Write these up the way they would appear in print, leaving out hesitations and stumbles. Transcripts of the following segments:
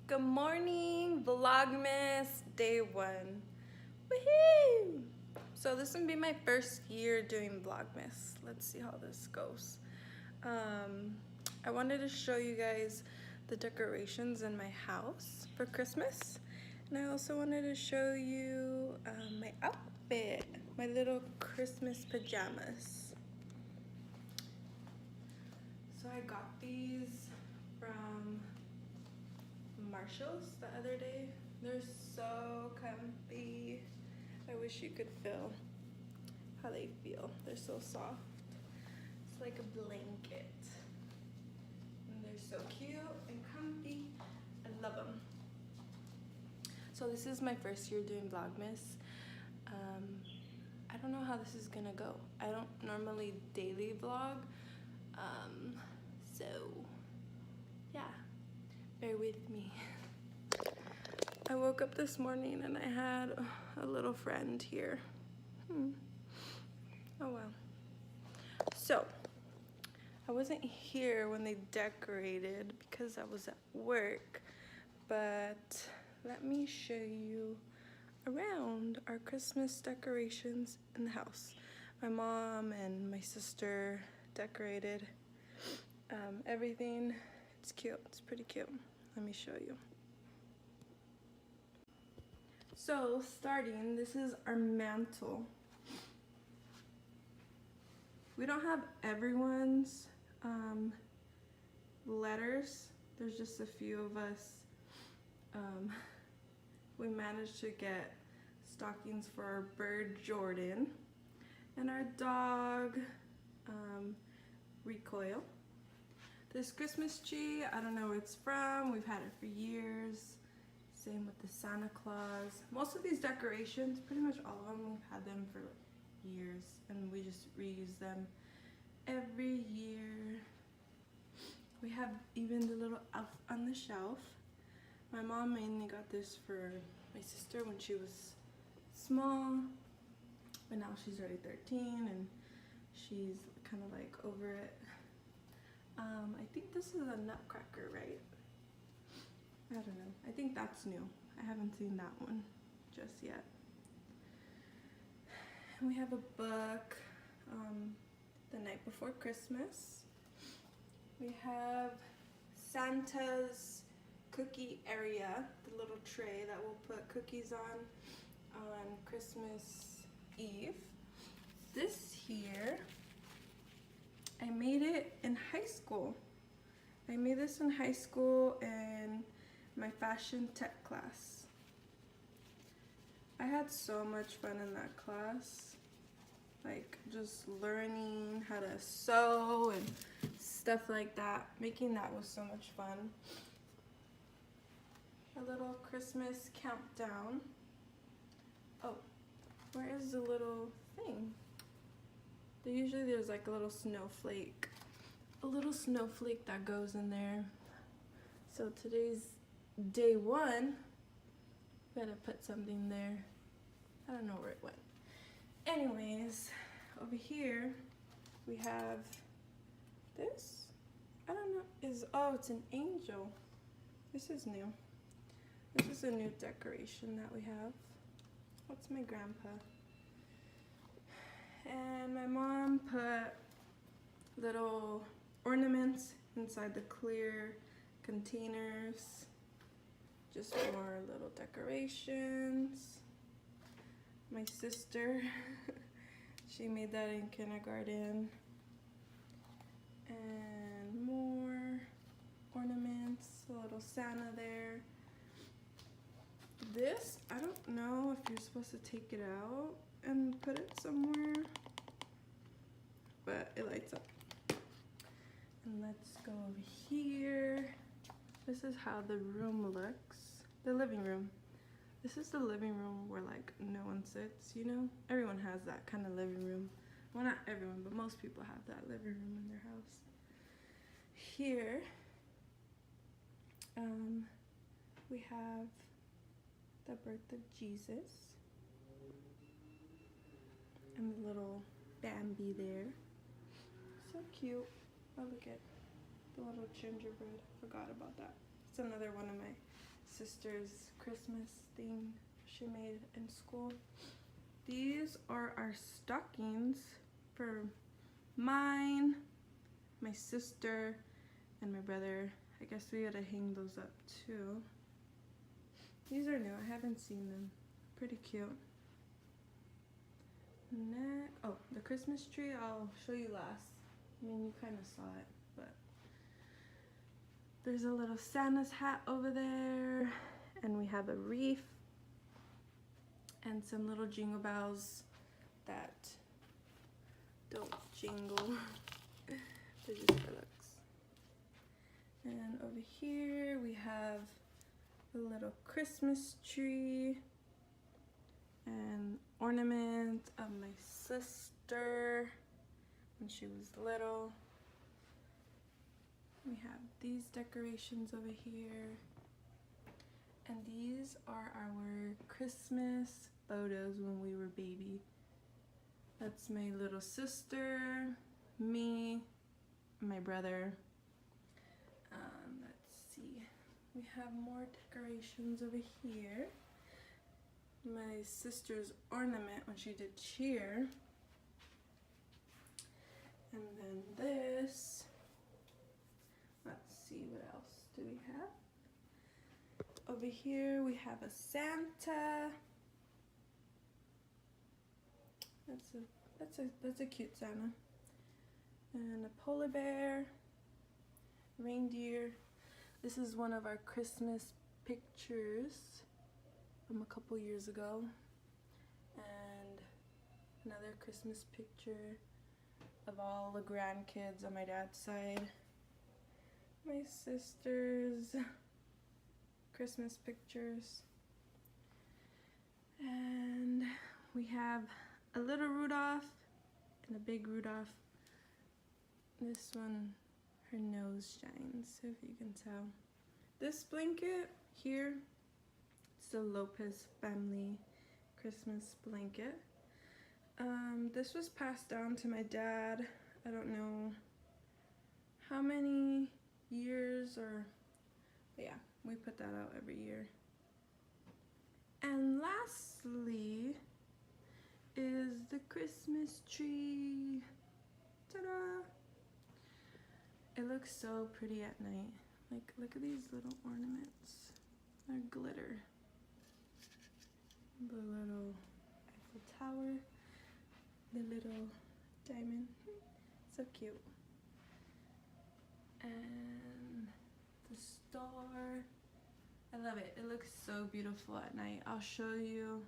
Good morning, Vlogmas Day One. Woohoo! So this will be my first year doing Vlogmas. Let's see how this goes. I wanted to show you guys the decorations in my house for Christmas. And I also wanted to show you my outfit, my little Christmas pajamas. So I got these from Marshalls the other day. They're so comfy. I wish you could feel how they feel. They're so soft. It's like a blanket. And they're so cute and comfy. I love them. So this is my first year doing Vlogmas. I don't know how this is gonna go. I don't normally daily vlog. So yeah, bear with me. I woke up this morning and I had a little friend here. Oh well. So I wasn't here when they decorated because I was at work, but let me show you around our Christmas decorations in the house. My mom and my sister decorated everything. It's cute. It's pretty cute. Let me show you. So starting, this is our mantle. We don't have everyone's letters. There's just a few of us. We managed to get stockings for our bird Jordan and our dog Recoil. This Christmas tree, I don't know where it's from. We've had it for years. Same with the Santa Claus. Most of these decorations, pretty much all of them, we've had them for years and we just reuse them every year. We have even the little elf on the shelf. My mom mainly got this for my sister when she was small, but now she's already 13 and she's kind of like over it. I think this is a nutcracker, right? I don't know. I think that's new. I haven't seen that one just yet. And we have a book, The Night Before Christmas. We have Santa's cookie area, the little tray that we'll put cookies on Christmas Eve. This here, I made it in high school. I made this in high school in my fashion tech class. I had so much fun in that class. Like just learning how to sew and stuff like that. Making that was so much fun. A little Christmas countdown. Oh, where is the little thing? Usually there's like a little snowflake that goes in there. So today's day one. Better put something there. I don't know where it went. Anyways, over here we have this. I don't know. Oh, it's an angel. This is new. This is a new decoration that we have. What's my grandpa? And my mom put little ornaments inside the clear containers. Just more little decorations. My sister, she made that in kindergarten. And more ornaments, a little Santa there. This, I don't know if you're supposed to take it out and put it somewhere, but it lights up. And let's go over here. This is how the room looks. The living room. This is the living room where like no one sits, you know? Everyone has that kind of living room. Well, not everyone, but most people have that living room in their house. Here, we have the birth of Jesus. And the little Bambi there. So cute. Oh, look at the little gingerbread. Forgot about that. It's another one of my sister's Christmas thing she made in school. These are our stockings for mine, my sister, and my brother. I guess we gotta hang those up too. These are new, I haven't seen them. Pretty cute. Oh, the Christmas tree I'll show you last. I mean, you kind of saw it, but there's a little Santa's hat over there, and we have a wreath and some little jingle bells that don't jingle. They're just for looks. And over here we have a little Christmas tree and ornament of my sister when she was little. We have these decorations over here, and these are our Christmas photos when we were baby. That's my little sister, me, my brother. Let's see, we have more decorations over here. My sister's ornament when she did cheer. And then this. Let's see, what else do we have? Over here we have a Santa. That's a cute Santa. And a polar bear, reindeer. This is one of our Christmas pictures from a couple years ago. And another Christmas picture of all the grandkids on my dad's side. My sister's Christmas pictures. And we have a little Rudolph and a big Rudolph. This one, her nose shines, if you can tell. This blanket here, it's the Lopez family Christmas blanket. This was passed down to my dad. I don't know how many years, but yeah, we put that out every year. And lastly is the Christmas tree. Ta-da! It looks so pretty at night. Like, look at these little ornaments. They're glitter. The little Eiffel Tower. The little diamond. So cute. And the star. I love it. It looks so beautiful at night. I'll show you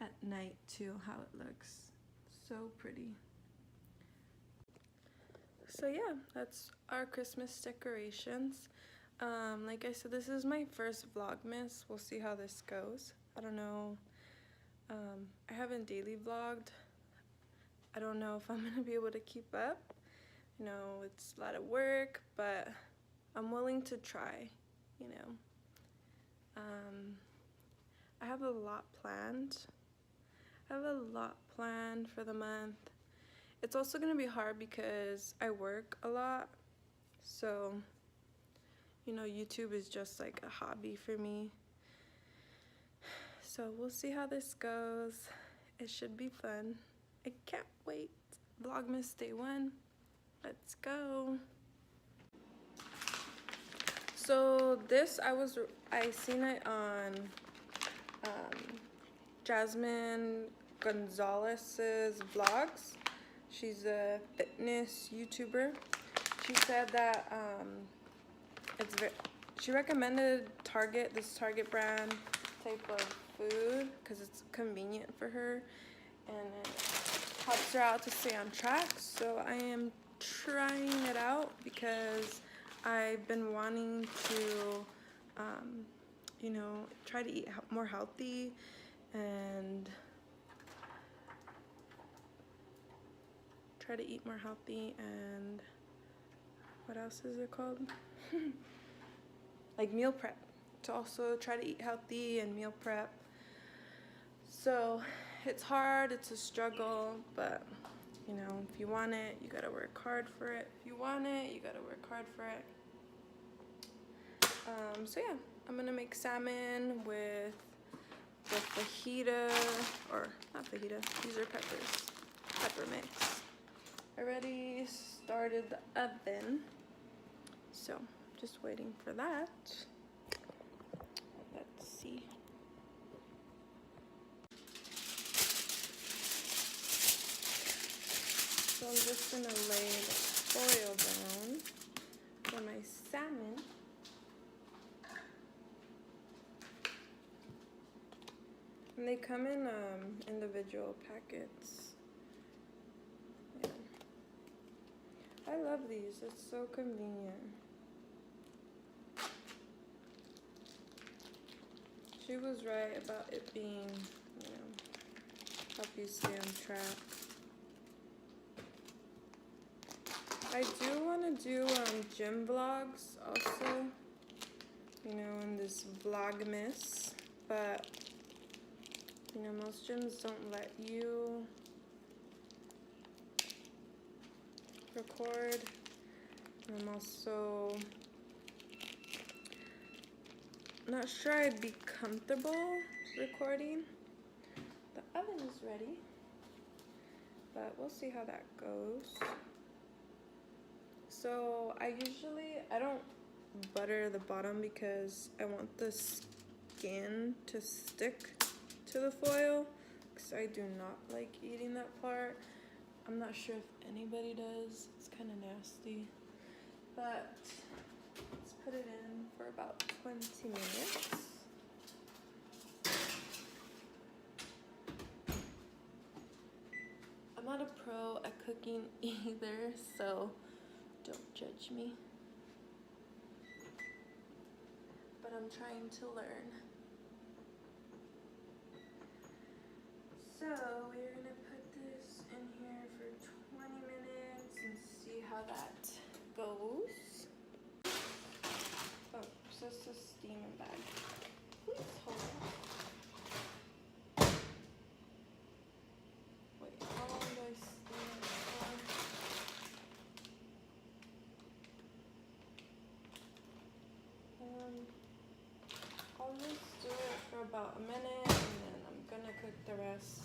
at night too how it looks. So pretty. So yeah, that's our Christmas decorations. Like I said, this is my first Vlogmas. We'll see how this goes. I don't know. I haven't daily vlogged. I don't know if I'm gonna be able to keep up. You know, it's a lot of work, but I'm willing to try, you know. I have a lot planned. I have a lot planned for the month. It's also gonna be hard because I work a lot. So, you know, YouTube is just like a hobby for me. So we'll see how this goes. It should be fun. I can't wait. Vlogmas Day 1. Let's go. So this, I seen it on Jasmine Gonzalez's vlogs. She's a fitness YouTuber. She said that she recommended this Target brand type of food because it's convenient for her and it helps her out to stay on track. So I am trying it out because I've been wanting to you know, try to eat more healthy and what else is it called? Like meal prep. To also try to eat healthy and meal prep. So it's hard, it's a struggle, but you know, if you want it, you gotta work hard for it. If you want it, you gotta work hard for it. So yeah, I'm gonna make salmon with the fajita, or not fajita, these are peppers, pepper mix. I already started the oven, so just waiting for that. Let's see. So I'm just gonna lay the foil down for my salmon. And they come in individual packets. Yeah. I love these, it's so convenient. She was right about it being, you know, help you stay on track. I do want to do gym vlogs also, you know, in this Vlogmas, but you know, most gyms don't let you record. And I'm also not sure I'd be comfortable recording. The oven is ready, but we'll see how that goes. So I don't butter the bottom because I want the skin to stick to the foil, because I do not like eating that part. I'm not sure if anybody does. It's kind of nasty. But let's put it in for about 20 minutes. I'm not a pro at cooking either, so don't judge me. But I'm trying to learn. So we're gonna put this in here for 20 minutes and see how that goes. Oh, so it's a steaming bag. Please hold on. Wait, how long do I steam it for? I'll just do it for about a minute and then I'm gonna cook the rest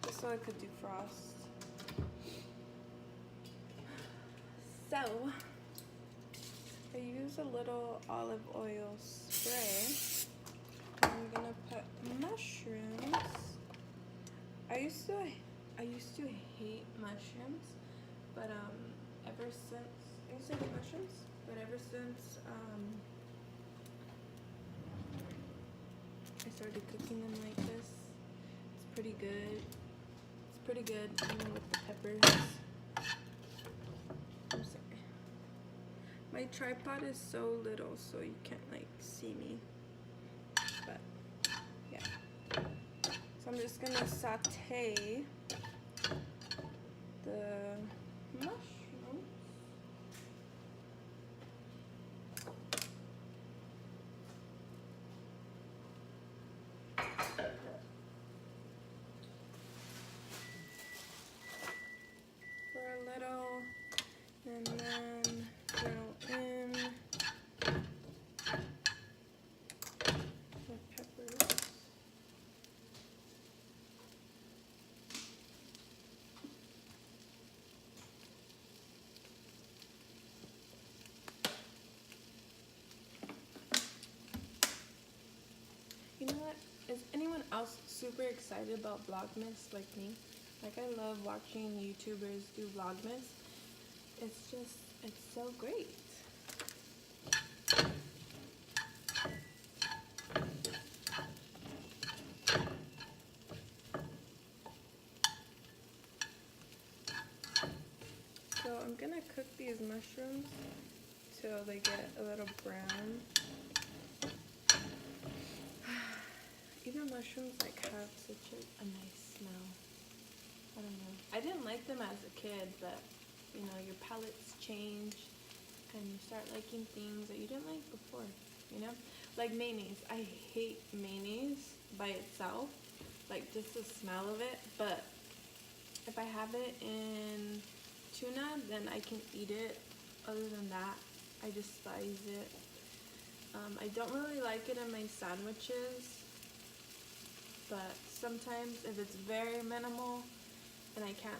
just so I could defrost. So I use a little olive oil spray. I'm gonna put mushrooms. I used to hate mushrooms, but ever since I used to hate mushrooms, but ever since I started cooking them like this, it's pretty good. It's pretty good, even with the peppers. I'm sorry. My tripod is so little, so you can't like see me. But yeah. So I'm just gonna saute the mushrooms. For a little, and then throw in the peppers. You know what? Is anyone else super excited about Vlogmas like me? Like, I love watching YouTubers do Vlogmas. It's so great. So I'm gonna cook these mushrooms till they get a little brown. Even mushrooms like have such a nice smell. I don't know. I didn't like them as a kid, but you know, your palates change and you start liking things that you didn't like before, you know? Like mayonnaise. I hate mayonnaise by itself, like just the smell of it, but if I have it in tuna, then I can eat it. Other than that, I despise it. I don't really like it in my sandwiches, but sometimes if it's very minimal and I can't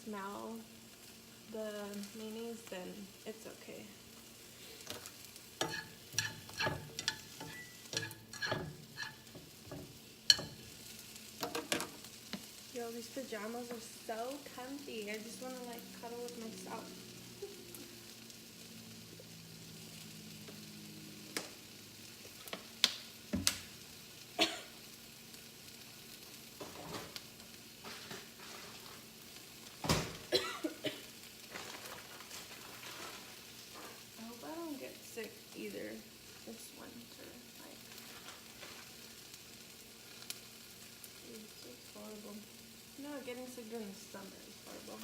smell the mayonnaise, then it's okay. Yo, these pajamas are so comfy. I just want to like cuddle with myself. I hope I don't get sick either this winter. Like, it's horrible. No, getting sick during the summer is horrible.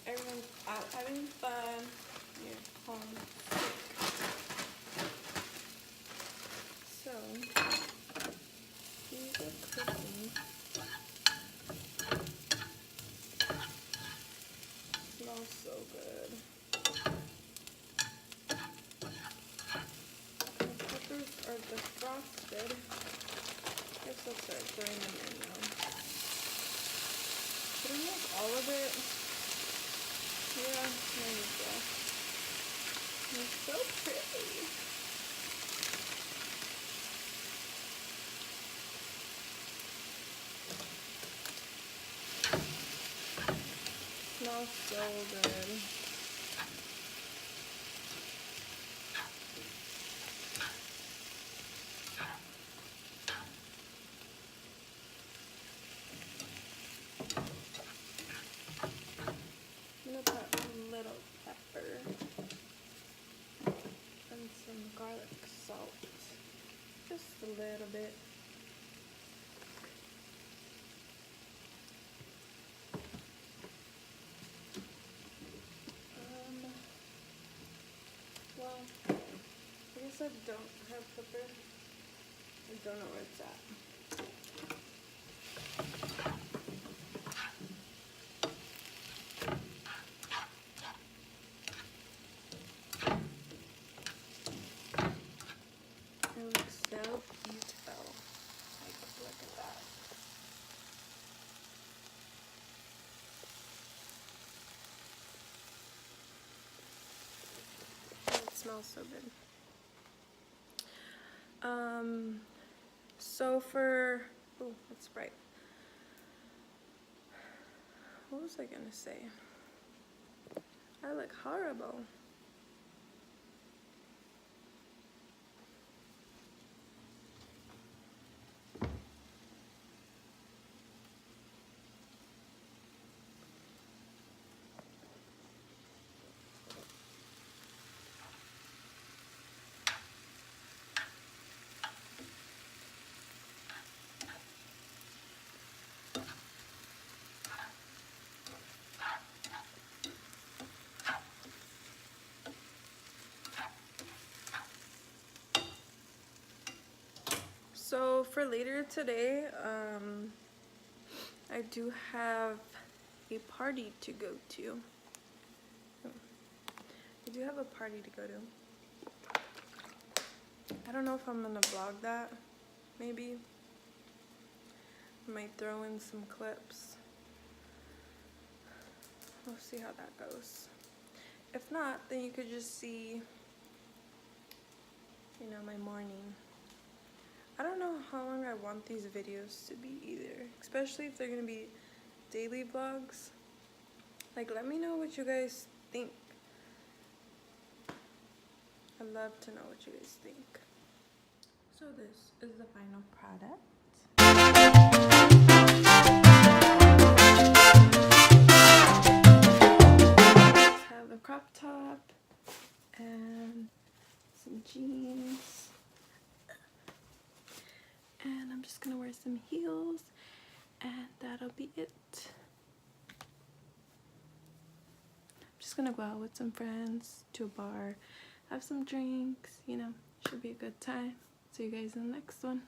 Everyone's out having fun. You're home sick. So, these are cooking. Smells so good. The peppers are defrosted. Guess I'll start throwing them in now. Should I make all of it? Yeah, there you go. It's so pretty. Smells so good. I'm gonna put a little pepper and some garlic salt. Just a little bit. Well, I guess I don't have pepper. I don't know where it's at. It looks so beautiful. Like, look at that. It smells so good. So for, oh, that's bright. What was I gonna say? I look horrible. So for later today, I do have a party to go to. I do have a party to go to. I don't know if I'm gonna vlog that, maybe. I might throw in some clips. We'll see how that goes. If not, then you could just see, you know, my morning. I don't know how long I want these videos to be either, especially if they're gonna be daily vlogs. Like, let me know what you guys think. I'd love to know what you guys think. So this is the final product. I have a crop top and some jeans. And I'm just gonna wear some heels and that'll be it. I'm just gonna go out with some friends to a bar, have some drinks, you know, should be a good time. See you guys in the next one.